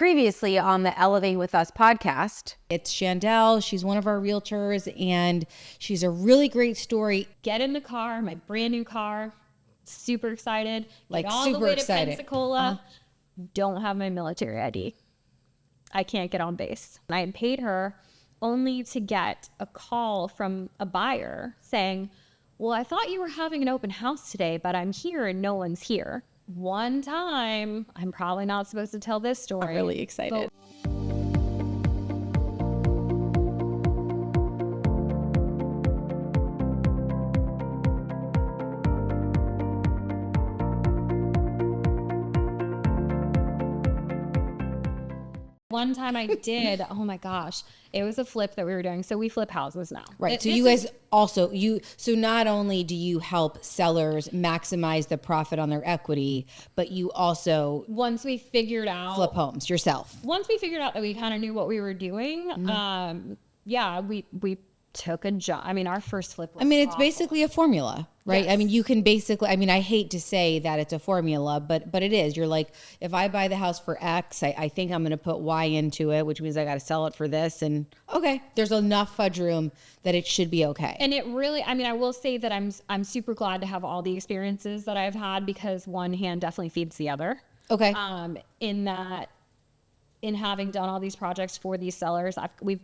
previously on the Elevate With Us podcast. It's Shandell. She's one of our realtors, and she's a really great story. Get in the car, my brand new car, super excited. Like all super the way excited. to Pensacola. Don't have my military ID. I can't get on base. I had paid her only to get a call from a buyer saying, well, I thought you were having an open house today, but I'm here and no one's here. One time, I'm probably not supposed to tell this story. I'm really excited. One time I did, oh my gosh, it was a flip that we were doing. So we flip houses now. Right. So you guys also, so not only do you help sellers maximize the profit on their equity, but you also once we figured out flip homes yourself. Once we figured out that we kind of knew what we were doing, yeah, we took a job. I mean, our first flip was it's awful. basically a formula, right? Yes. I mean, you can basically, I hate to say that it's a formula, but it is. You're like, if I buy the house for X, I think I'm going to put Y into it, which means I got to sell it for this. And okay, there's enough fudge room that it should be okay. And it really, I will say that I'm super glad to have all the experiences that I've had, because one hand definitely feeds the other. Okay. In having done all these projects for these sellers, we've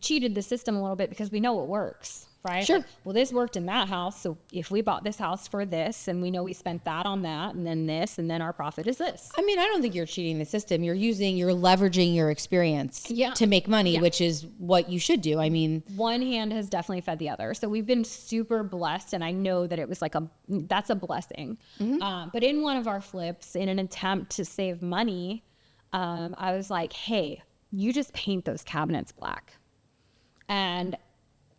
cheated the system a little bit because we know what works, right? Sure. Like, well, this worked in that house. So if we bought this house for this, and we know we spent that on that, and then this, and then our profit is this. I don't think you're cheating the system. You're leveraging your experience to make money, which is what you should do. One hand has definitely fed the other. So we've been super blessed, and I know that it was that's a blessing. Mm-hmm. But in one of our flips, in an attempt to save money, I was like, hey, you just paint those cabinets black. And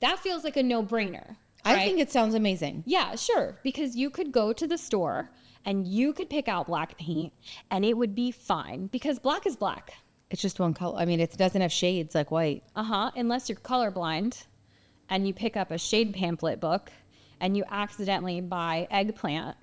that feels like a no-brainer. Right? I think it sounds amazing. Yeah, sure. Because you could go to the store and you could pick out black paint and it would be fine, because black is black. It's just one color. It doesn't have shades like white. Unless you're colorblind and you pick up a shade pamphlet book and you accidentally buy eggplant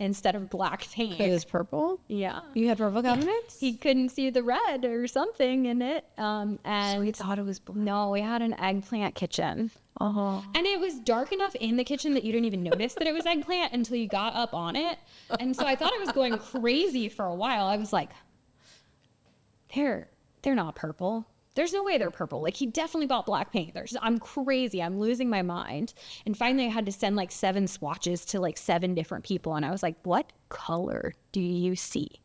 instead of black paint. It was purple? Yeah. You had purple cabinets? He couldn't see the red or something in it. And so he thought it was black. No, we had an eggplant kitchen. Uh-huh. And it was dark enough in the kitchen that you didn't even notice that it was eggplant until you got up on it. And so I thought I was going crazy for a while. I was like, they're not purple. There's no way they're purple. Like, he definitely bought black paint. I'm crazy. I'm losing my mind. And finally I had to send 7 swatches to 7 different people. And I was like, what color do you see?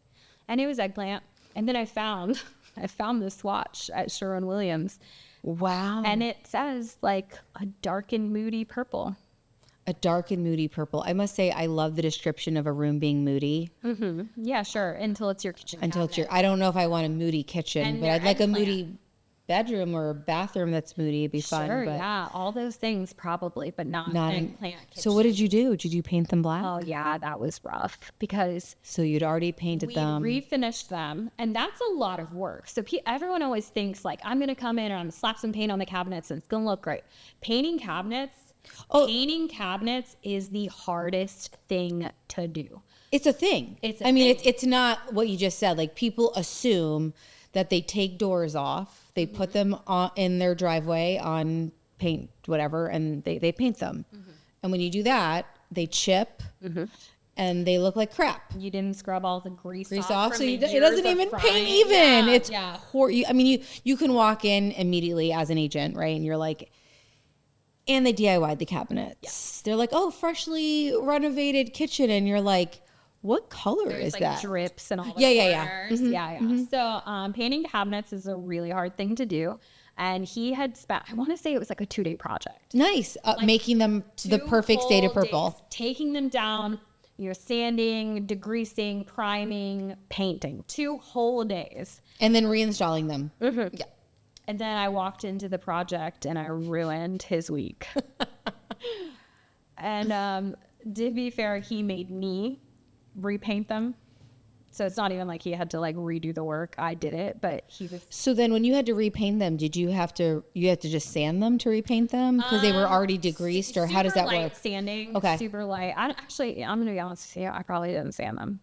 And it was eggplant. And then I found the swatch at Sherwin-Williams. Wow. And it says a dark and moody purple. A dark and moody purple. I must say, I love the description of a room being moody. Mm-hmm. Yeah, sure. Until it's your kitchen. I don't know if I want a moody kitchen, And but I'd like eggplant. a moody bedroom or a bathroom that's moody. It'd be fun. Sure, but yeah. All those things probably, but not an eggplant kitchen. So what did you do? Did you paint them black? Oh, yeah, that was rough, because So you'd already painted them. we refinished them, and that's a lot of work. So everyone always thinks I'm going to come in and I'm going to slap some paint on the cabinets and it's going to look great. Painting cabinets is the hardest thing to do. It's a thing. It's not what you just said. People assume that they take doors off, they put them in their driveway on paint, whatever, and they paint them. Mm-hmm. And when you do that, they chip and they look like crap. You didn't scrub all the grease off, from so the it years doesn't of even frying. paint even. It's yeah. You can walk in immediately as an agent, right? And you're like, and they DIY'd the cabinets. Yeah. They're like, oh, freshly renovated kitchen, and you're like, what color is that? Drips and all the Yeah. Mm-hmm. Yeah. So painting cabinets is a really hard thing to do. And he had spent, I want to say it was a 2-day project. Nice. Making them the perfect state of purple. Days, taking them down, sanding, degreasing, priming, painting. 2 whole days. And then reinstalling them. Mm-hmm. Yeah. And then I walked into the project and I ruined his week. And to be fair, he made me repaint them. So it's not even like he had to redo the work. I did it, but he was. So then when you had to repaint them, did you have to just sand them to repaint them? Because they were already degreased, or how does that work? Sanding. Okay. Super light. I'm going to be honest with you. I probably didn't sand them.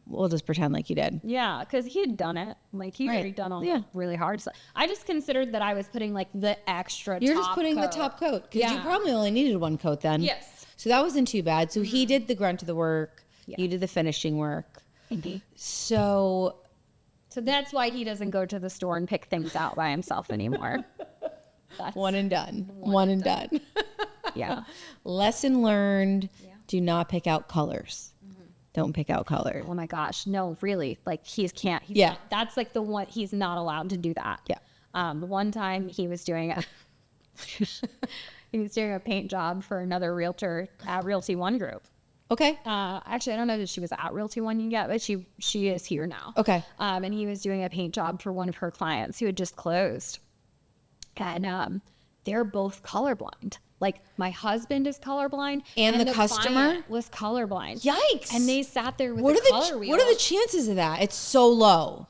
we'll just pretend like you did. Yeah, because he had done it. Like he already done all really hard stuff. I just considered that I was putting like the extra. You're top just putting coat. the top coat because you probably only needed one coat then. Yes. So that wasn't too bad. So he did the grunt of the work. Yeah. You did the finishing work. Indeed. So that's why he doesn't go to the store and pick things out by himself anymore. That's one and done. One and done. Yeah. Lesson learned. Yeah. Do not pick out colors. Don't pick out colors. Oh my gosh. No, really. Like he's not, that's like the one, he's not allowed to do that. Yeah. The one time he was doing a paint job for another realtor at Realty One Group. Okay. Actually, I don't know that she was at Realty One yet, but she is here now. Okay. And he was doing a paint job for one of her clients who had just closed. And they're both colorblind. Like my husband is colorblind, and the customer client was colorblind. Yikes! And they sat there with the color wheel. What are the chances of that? It's so low,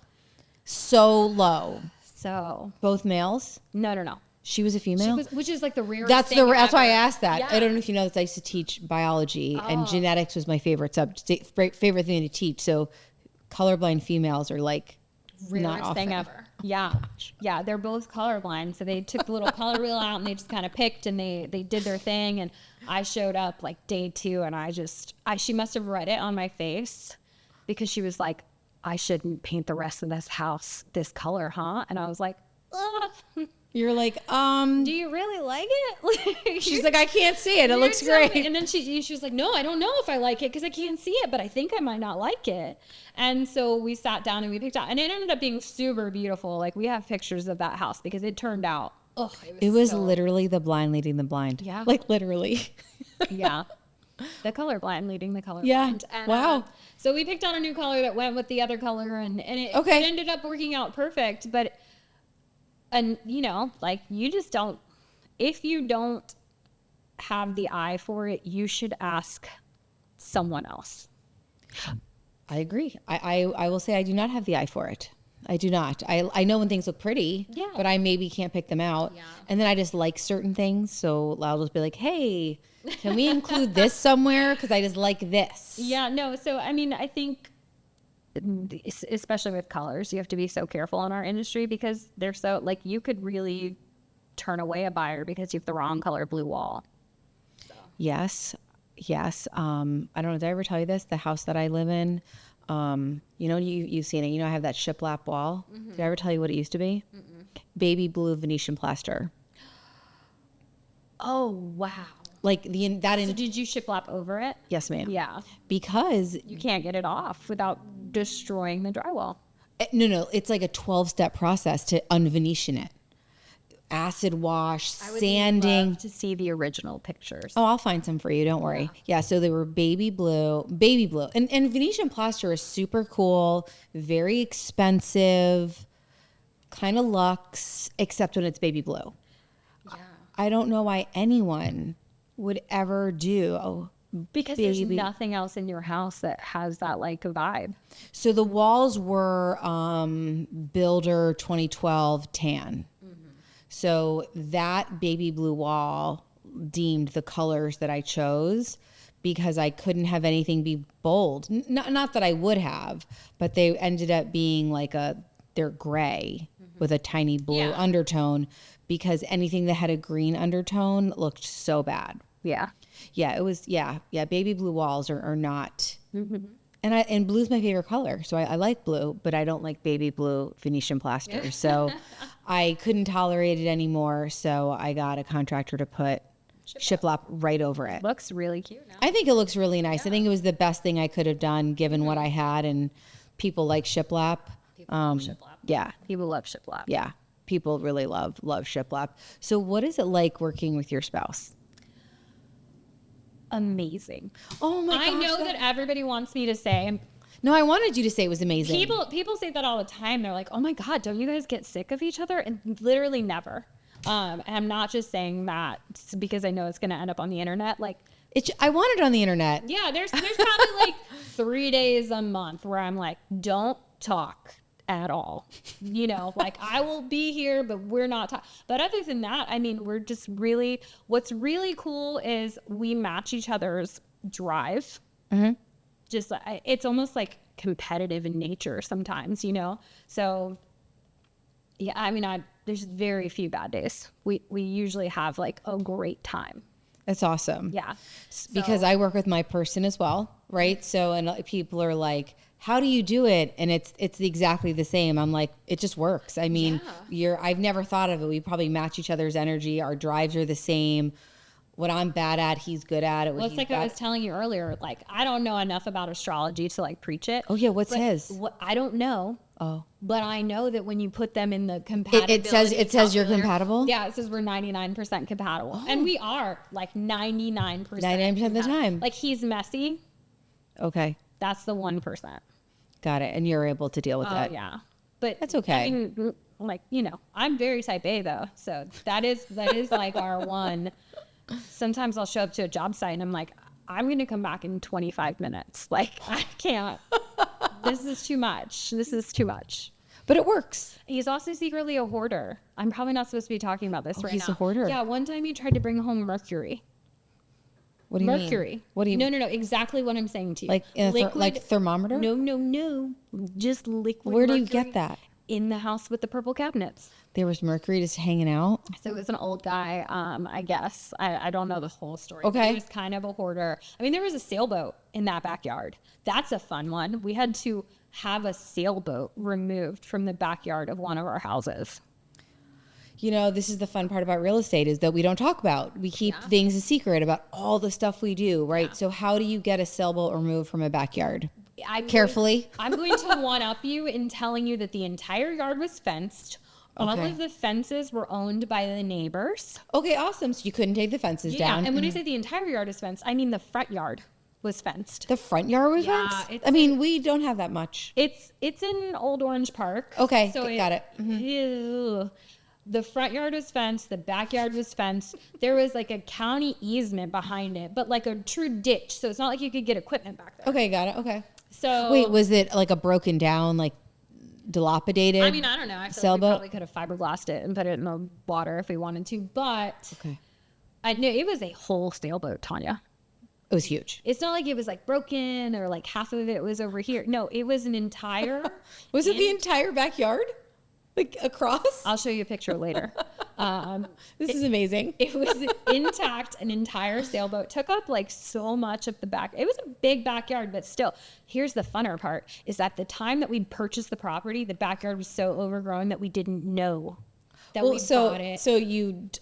so low. So both males? No. She was a female, which is like the rarest. That's why I asked that. Yeah. I don't know if you know this. I used to teach biology, and genetics was my favorite subject, favorite thing to teach. So, colorblind females are like not often. Thing ever. Yeah. Yeah. They're both colorblind. So they took the little color wheel out and they just kind of picked and they did their thing. And I showed up like day 2 and she must have read it on my face because she was like, I shouldn't paint the rest of this house this color, huh? And I was like, ugh. You're like, do you really like it? She's like, I can't see it. It looks great. And then she was like, no, I don't know if I like it because I can't see it, but I think I might not like it. And so we sat down and we picked out, and it ended up being super beautiful. Like we have pictures of that house because it turned out. Oh, it was literally the blind leading the blind. Yeah, like literally. Yeah, the colorblind leading the colorblind. Yeah. And, wow. So we picked out a new color that went with the other color, and it ended up working out perfect. But. And, like you just don't, if you don't have the eye for it, you should ask someone else. I agree. I will say I do not have the eye for it. I do not. I know when things look pretty, but I maybe can't pick them out. Yeah. And then I just like certain things. So I'll just be like, hey, can we include this somewhere? Because I just like this. Yeah, no. So, I mean, I think, especially with colors, you have to be so careful in our industry because they're so like you could really turn away a buyer because you have the wrong color blue wall. So. Yes. I don't know. Did I ever tell you this? The house that I live in, you've seen it. I have that shiplap wall. Mm-hmm. Did I ever tell you what it used to be? Mm-mm. Baby blue Venetian plaster. Oh wow. Like so did you shiplap over it? Yes, ma'am. Yeah. Because you can't get it off without destroying the drywall. No. It's like a 12-step process to unvenetian it. Acid wash, sanding. I would love to see the original pictures. Oh, I'll find some for you. Don't worry. Yeah, so they were baby blue. And Venetian plaster is super cool, very expensive, kind of luxe, except when it's baby blue. Yeah. I don't know why anyone would ever do because there's nothing else in your house that has that like a vibe. So the walls were Builder 2012 tan. Mm-hmm. So that baby blue wall deemed the colors that I chose because I couldn't have anything be bold. Not that I would have, but they ended up being like they're gray with a tiny blue undertone because anything that had a green undertone looked so bad. Yeah. Yeah, it was, baby blue walls are not, and blue's my favorite color. So I like blue, but I don't like baby blue Venetian plaster. So I couldn't tolerate it anymore. So I got a contractor to put shiplap right over it. Looks really cute now. I think it looks really nice. I think it was the best thing I could have done given what I had, and people like shiplap. Love shiplap. Yeah. People love shiplap. Yeah. People really love shiplap. So what is it like working with your spouse? Amazing. Oh my gosh. I know that everybody wants me to say. No, I wanted you to say it was amazing. People say that all the time. They're like, oh my God, don't you guys get sick of each other? And literally never. And I'm not just saying that because I know it's going to end up on the internet. Like, I want it on the internet. Yeah, there's probably like 3 days a month where I'm like, don't talk at all. Like I will be here, but we're not talking. But other than that, I mean, we're just really, what's really cool is we match each other's drive. Mm-hmm. Just, it's almost like competitive in nature sometimes, you know? So yeah, I mean, there's very few bad days. We usually have like a great time. That's awesome. Yeah. Because I work with my person as well, right? So, and people are like, how do you do it? And it's exactly the same. I'm like, it just works. I mean, I've never thought of it. We probably match each other's energy. Our drives are the same. What I'm bad at, he's good at it. Well, it's like I was telling you earlier, like, I don't know enough about astrology to like preach it. Oh yeah. What's his? I don't know. Oh. But I know that when you put them in the compatibility, it says you're compatible. Yeah, it says we're 99% compatible, and we are like 99%. 99% of the time. Like, he's messy. Okay. That's the 1%. Got it. And you're able to deal with that. Oh yeah, but that's okay. I mean, like, you know, I'm very type A though, so that is like our one. Sometimes I'll show up to a job site and I'm like, I'm going to come back in 25 minutes. Like, I can't. This is too much. This is too much. But it works. He's also secretly a hoarder. I'm probably not supposed to be talking about this right now. He's a hoarder. Yeah, one time he tried to bring home mercury. What do you mean? Mercury. What do you No. Exactly what I'm saying to you. like like thermometer? No. Just liquid. Where do you mercury get that? In the house with the purple cabinets. There was mercury just hanging out. So it was an old guy, I guess. I don't know the whole story. Okay. He was kind of a hoarder. I mean, there was a sailboat in that backyard. That's a fun one. We had to have a sailboat removed from the backyard of one of our houses. You know, this is the fun part about real estate is that we don't talk about. We keep things a secret about all the stuff we do, right? Yeah. So how do you get a sailboat removed from a backyard? I'm going to one-up you in telling you that the entire yard was fenced. All of the fences were owned by the neighbors. Okay, awesome. So you couldn't take the fences down. And when I say the entire yard is fenced, I mean the front yard was fenced. The front yard was fenced? I mean, we don't have that much. It's in Old Orange Park. Okay, so got it. Ew. The front yard was fenced. The backyard was fenced. There was like a county easement behind it, but like a true ditch. So it's not like you could get equipment back there. Okay, got it. Okay. So wait, was it like a broken down, like dilapidated? I mean, I don't know. I feel like we probably could have fiberglassed it and put it in the water if we wanted to, but I knew it was a whole sailboat, Tanya. It was huge. It's not like it was like broken or like half of it was over here. No, it was an entire. Was it the entire backyard? Like across? I'll show you a picture later. This is amazing. It was intact. An entire sailboat took up like so much of the back. It was a big backyard, but still, here's the funner part is at the time that we purchased the property, the backyard was so overgrown that we didn't know that we bought it. So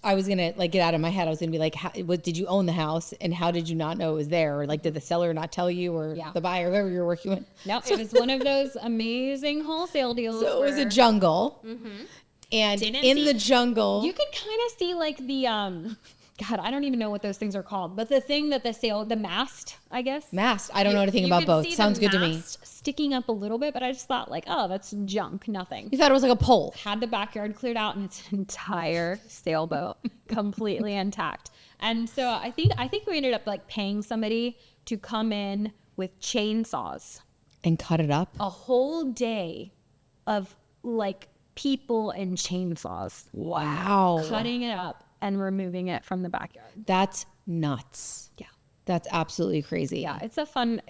I was going to like get out of my head. I was going to be like, did you own the house and how did you not know it was there? Or like, did the seller not tell you or the buyer, whoever you're working with? No, it was one of those amazing wholesale deals. So it was a jungle. Mm-hmm. And in the jungle, you could kind of see like the, God, I don't even know what those things are called, but the thing that the mast, I guess. Mast. I don't know anything about both. Sounds good to me. Sticking up a little bit, but I just thought like, oh, that's junk, nothing. You thought it was like a pole. Had the backyard cleared out and its entire sailboat completely intact. And so I think we ended up like paying somebody to come in with chainsaws. And cut it up? A whole day of like people and chainsaws. Wow. Cutting it up and removing it from the backyard. That's nuts. Yeah. That's absolutely crazy. Yeah, it's a fun,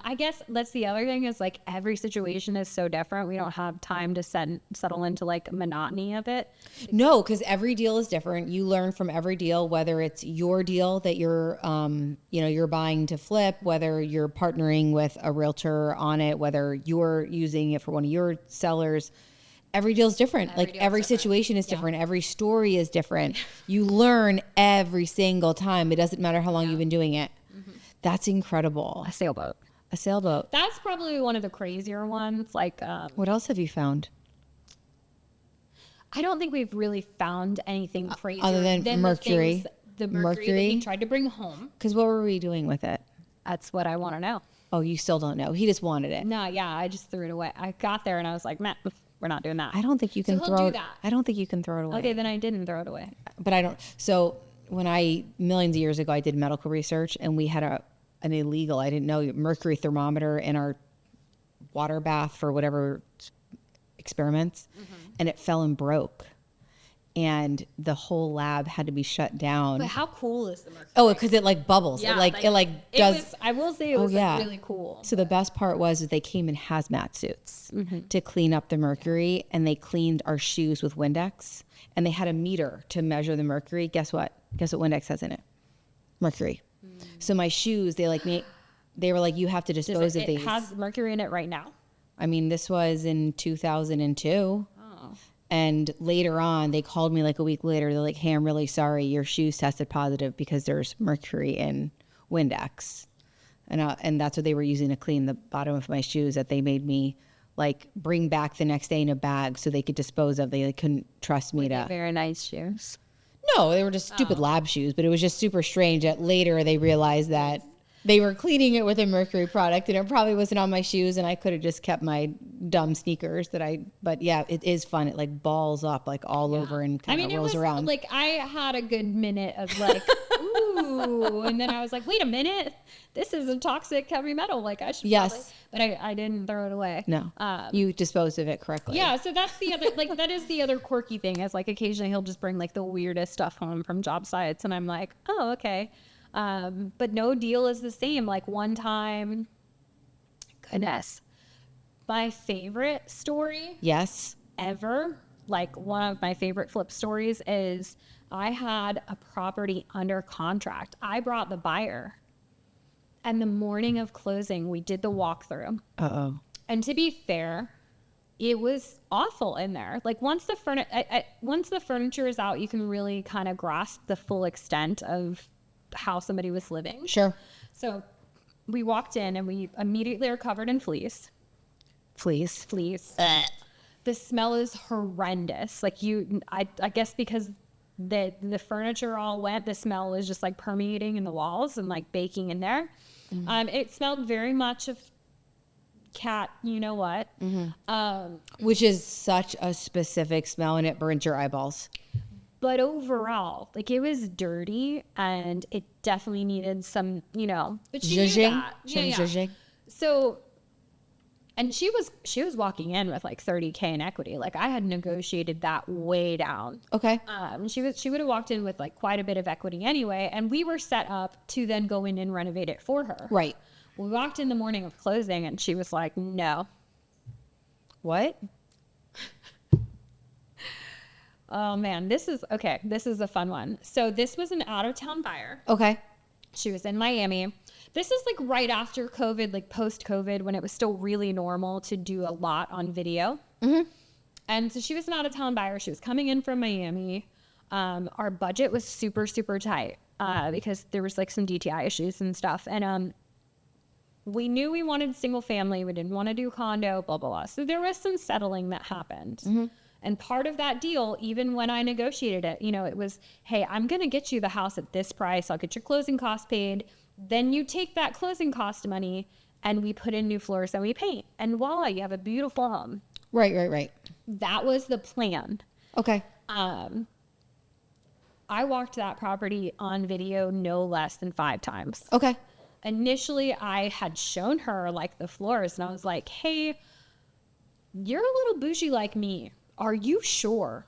I guess that's the other thing is like every situation is so different. We don't have time to settle into like monotony of it. No, because every deal is different. You learn from every deal, whether it's your deal that you're, you're buying to flip, whether you're partnering with a realtor on it, whether you're using it for one of your sellers. Every deal is different. Every situation is different. Every story is different. You learn every single time. It doesn't matter how long you've been doing it. Mm-hmm. That's incredible. A sailboat. That's probably one of the crazier ones. Like, what else have you found? I don't think we've really found anything crazy other than mercury. The mercury that he tried to bring home. Because what were we doing with it? That's what I want to know. Oh, you still don't know. He just wanted it. No, yeah, I just threw it away. I got there and I was like, man, we're not doing that. I don't think you can throw it. I don't think you can throw it away. Okay, then I didn't throw it away. But I don't. So when millions of years ago, I did medical research and we had an illegal, I didn't know, mercury thermometer in our water bath for whatever experiments. Mm-hmm. And it fell and broke. and the whole lab had to be shut down. But how cool is the mercury? Oh, because it like bubbles. Yeah, it does. I will say it was like really cool. So the best part was that they came in hazmat suits to clean up the mercury, and they cleaned our shoes with Windex, and they had a meter to measure the mercury. Guess what? Guess what Windex has in it? Mercury. So my shoes, they were like, you have to dispose of these. It has mercury in it right now. I mean, this was in 2002. And later on, they called me like a week later. They're like, hey, I'm really sorry. Your shoes tested positive because there's mercury in Windex. And that's what they were using to clean the bottom of my shoes that they made me like bring back the next day in a bag so they could dispose of. They couldn't trust me to. Very nice shoes. No, they were just stupid lab shoes. But it was just super strange that later they realized that they were cleaning it with a mercury product, and it probably wasn't on my shoes, and I could have just kept my dumb sneakers but yeah, it is fun. It like balls up like all over and kind of rolls around. Like I had a good minute of like, ooh, and then I was like, wait a minute, this is a toxic heavy metal. Like I should probably, but I didn't throw it away. No, you disposed of it correctly. Yeah, so that's the other, like that is the other quirky thing is like occasionally he'll just bring like the weirdest stuff home from job sites, and I'm like, oh, okay. But no deal is the same. Like one time, goodness, my favorite story ever, like one of my favorite flip stories is I had a property under contract. I brought the buyer, and the morning of closing, we did the walkthrough. And to be fair, it was awful in there. Like once the furniture is out, you can really kind of grasp the full extent of how somebody was living. Sure. So we walked in and we immediately are covered in fleas. Fleas. The smell is horrendous. Like I guess because the furniture all wet, the smell was just like permeating in the walls and like baking in there. It smelled very much of cat, you know what? Which is such a specific smell, and it burns your eyeballs. But overall, like it was dirty, and it definitely needed some, but she knew that. Yeah. So, and she was walking in with like 30K in equity. Like I had negotiated that way down. Okay. She would have walked in with like quite a bit of equity anyway, and we were set up to then go in and renovate it for her. Right. We walked in the morning of closing, and she was like, no. What? Oh man, this is a fun one. So this was an out-of-town buyer. Okay. She was in Miami. This is like right after COVID, like post-COVID, when it was still really normal to do a lot on video. And so she was an out-of-town buyer. She was coming in from Miami. Our budget was super, super tight because there was like some DTI issues and stuff. And we knew we wanted single family. We didn't want to do condo, blah, blah, blah. So there was some settling that happened. And part of that deal, even when I negotiated it, it was, hey, I'm going to get you the house at this price. I'll get your closing costs paid. Then you take that closing cost money and we put in new floors and we paint. And voila, you have a beautiful home. Right. That was the plan. Okay. I walked that property on video no less than 5 times. Okay. Initially, I had shown her like the floors, and I was like, hey, you're a little bougie like me. Are you sure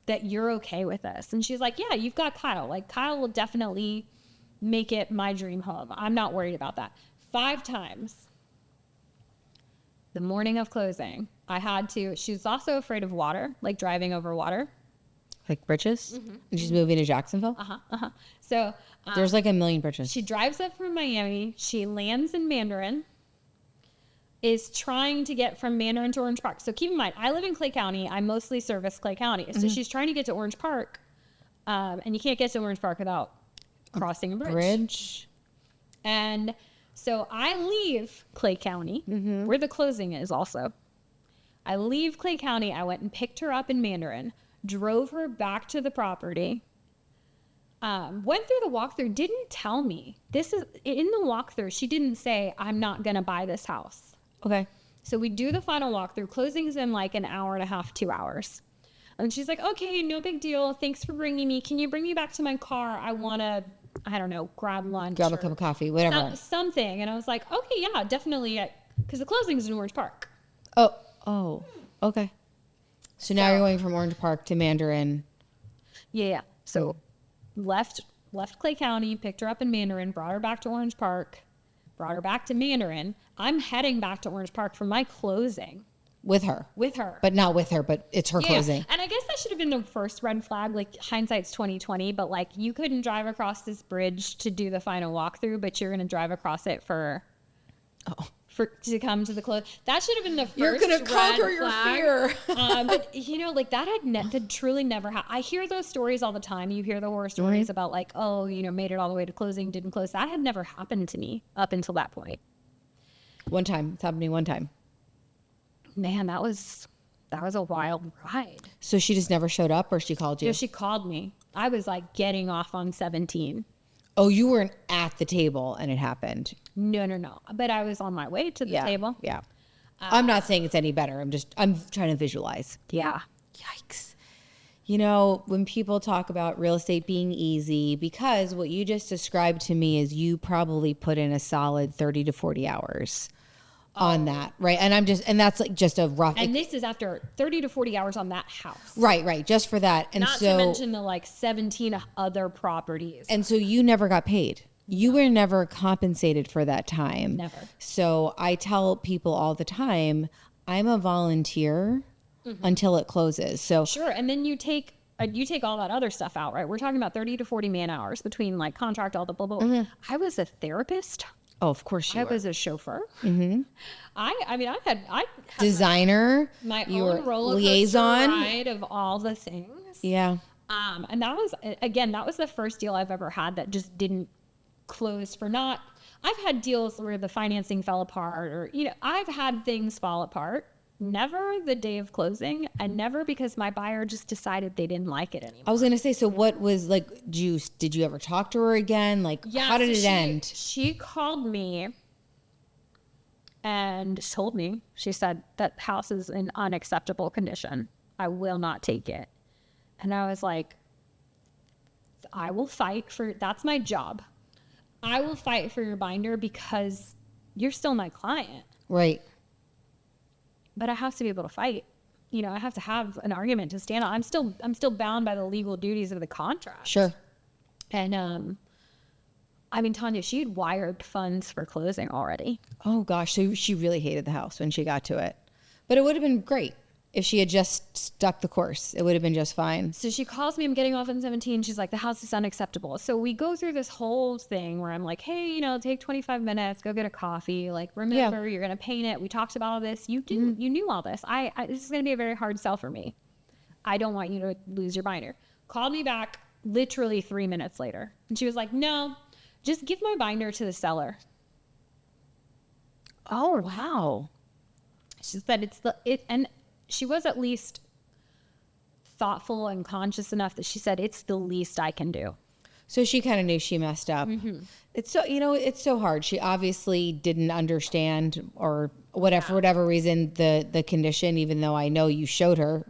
that you're okay with this? And she's like, yeah, you've got Kyle. Like Kyle will definitely make it my dream home. I'm not worried about that. 5 times. The morning of closing, she's also afraid of water, like driving over water. Like bridges? And she's moving to Jacksonville? So there's like a million bridges. She drives up from Miami. She lands in Mandarin. Is trying to get from Mandarin to Orange Park. So keep in mind, I live in Clay County. I mostly service Clay County. So she's trying to get to Orange Park. And you can't get to Orange Park without crossing a bridge. And so I leave Clay County, where the closing is also. I leave Clay County. I went and picked her up in Mandarin, drove her back to the property, went through the walkthrough, didn't tell me. This is in the walkthrough. She didn't say, I'm not going to buy this house. Okay. So we do the final walkthrough. Closing's in like an hour and a half, 2 hours. And she's like, okay, no big deal. Thanks for bringing me. Can you bring me back to my car? I want to, I don't know, grab lunch. Grab a cup of coffee, whatever. Something. And I was like, okay, yeah, definitely. Because the closing's in Orange Park. Oh, okay. So now you're going from Orange Park to Mandarin Yeah. So left Clay County, picked her up in Mandarin, brought her back to Orange Park, brought her back to Mandarin. I'm heading back to Orange Park for my closing. With her. But not with her, but it's her closing. And I guess that should have been the first red flag. Like, hindsight's 2020, but like, you couldn't drive across this bridge to do the final walkthrough, but you're going to drive across it to come to the close. That should have been the first. You're going to conquer red your flag. fear. But you know, like that had truly never happened. I hear those stories all the time. You hear the horror stories about like, oh, you know, made it all the way to closing, didn't close. That had never happened to me up until that point. One time. It's happened to me one time. Man, that was a wild ride. So she just never showed up, or she called you? Yeah, she called me. I was like getting off on 17. Oh, you weren't at the table and it happened. No. But I was on my way to the table. Yeah. I'm not saying it's any better. I'm trying to visualize. Yeah. Yikes. You know, when people talk about real estate being easy, because what you just described to me is you probably put in a solid 30 to 40 hours on that, right? And that's like just a rough. And this is after 30 to 40 hours on that house. Right, just for that. And not to mention the like 17 other properties. And so you never got paid. You were never compensated for that time. Never. So I tell people all the time, I'm a volunteer until it closes. So sure. And then you take all that other stuff out, right? We're talking about 30 to 40 man hours between like contract, all the blah, blah. I was a therapist. Oh, of course you were. I was a chauffeur. I had designer, my you own were roller liaison ride of all the things. Yeah. And that was the first deal I've ever had that just didn't close for not. I've had deals where the financing fell apart, or you know, I've had things fall apart. Never the day of closing, and never because my buyer just decided they didn't like it anymore. I was going to say, so what was like, did you ever talk to her again? Like, how did it end? She called me and told me, she said, that house is in unacceptable condition. I will not take it. And I was like, I will fight that's my job. I will fight for your binder because you're still my client. Right. But I have to be able to fight. You know, I have to have an argument to stand on. I'm still bound by the legal duties of the contract. Sure. And I mean, Tanya, she had wired funds for closing already. Oh gosh, so she really hated the house when she got to it. But it would have been great if she had just stuck the course. It would have been just fine. So she calls me, I'm getting off on 17. She's like, the house is unacceptable. So we go through this whole thing where I'm like, hey, you know, take 25 minutes, go get a coffee. Like, remember, you're going to paint it. We talked about all this. You knew all this. This is going to be a very hard sell for me. I don't want you to lose your binder. Called me back literally 3 minutes later. And she was like, no, just give my binder to the seller. Oh, wow. She said and she was at least thoughtful and conscious enough that she said, it's the least I can do. So she kind of knew she messed up. It's so, you know, it's so hard. She obviously didn't understand, or whatever, for whatever reason, the condition, even though I know you showed her.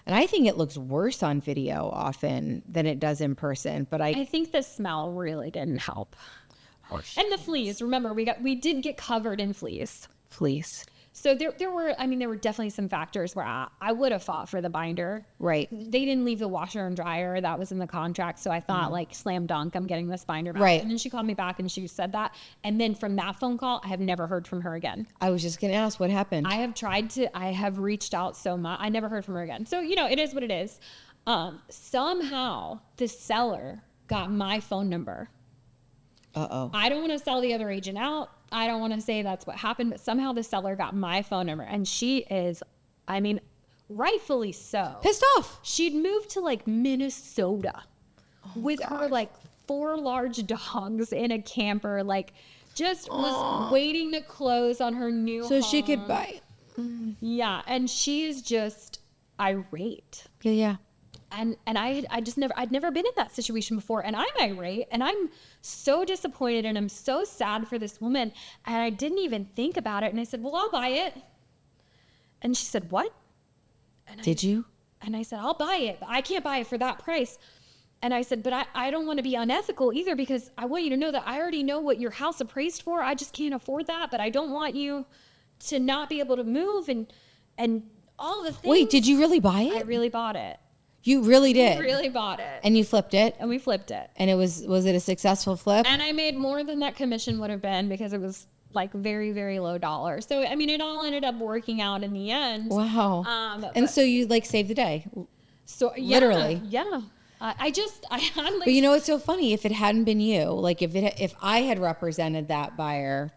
And I think it looks worse on video often than it does in person. But I think the smell really didn't help. And the fleas. Remember, we did get covered in fleas. So there were definitely some factors where I would have fought for the binder. Right. They didn't leave the washer and dryer. That was in the contract. So I thought like slam dunk, I'm getting this binder back. Right. And then she called me back and she said that. And then from that phone call, I have never heard from her again. I was just going to ask what happened. I have reached out so much. I never heard from her again. So, you know, it is what it is. Somehow the seller got my phone number. Uh-oh. I don't want to sell the other agent out. I don't want to say that's what happened, but somehow the seller got my phone number, and she is, I mean, rightfully so. Pissed off. She'd moved to like Minnesota with her like 4 large dogs in a camper, like just was waiting to close on her new home. So she could buy. Yeah. And she's just irate. Yeah. And I'd never been in that situation before, and I'm irate, and I'm so disappointed, and I'm so sad for this woman, and I didn't even think about it, and I said, well, I'll buy it. And she said, what? And Did you? And I said, I'll buy it, but I can't buy it for that price. And I said, but I don't want to be unethical either, because I want you to know that I already know what your house appraised for. I just can't afford that, but I don't want you to not be able to move and all the things. Wait, did you really buy it? I really bought it. You really did. We really bought it. And you flipped it. And we flipped it. And was it a successful flip? And I made more than that commission would have been because it was like very, very low dollar. So, I mean, it all ended up working out in the end. Wow. And so you like saved the day. So yeah, literally. Yeah. I had like. But you know, it's so funny. If it hadn't been you, like if I had represented that buyer,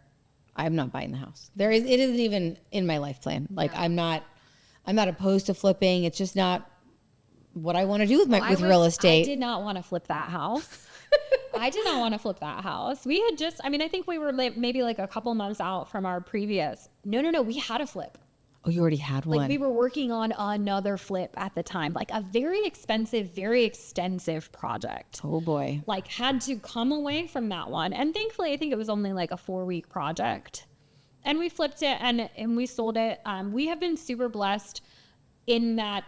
I'm not buying the house. It isn't even in my life plan. Like I'm not opposed to flipping. It's just not what I want to do with real estate. I did not want to flip that house. I did not want to flip that house. We had just, I mean, I think we were maybe like a couple months out from our previous. No. We had a flip. Oh, you already had one. Like we were working on another flip at the time, like a very expensive, very extensive project. Oh boy. Like had to come away from that one. And thankfully, I think it was only like a 4-week project. And we flipped it and we sold it. We have been super blessed in that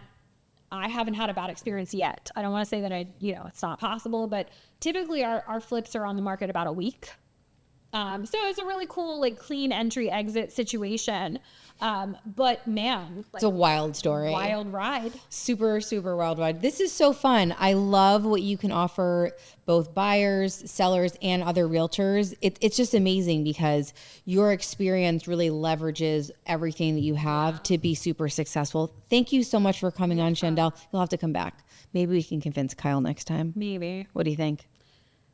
I haven't had a bad experience yet. I don't want to say that it's not possible, but typically our flips are on the market about a week. So it's a really cool, like clean entry exit situation. But man, it's a wild story. Wild ride. Super, super wild ride. This is so fun. I love what you can offer both buyers, sellers, and other realtors. It's just amazing because your experience really leverages everything that you have to be super successful. Thank you so much for coming on, Shandell. You'll have to come back. Maybe we can convince Kyle next time. Maybe. What do you think?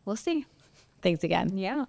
We'll see. Thanks again. Yeah.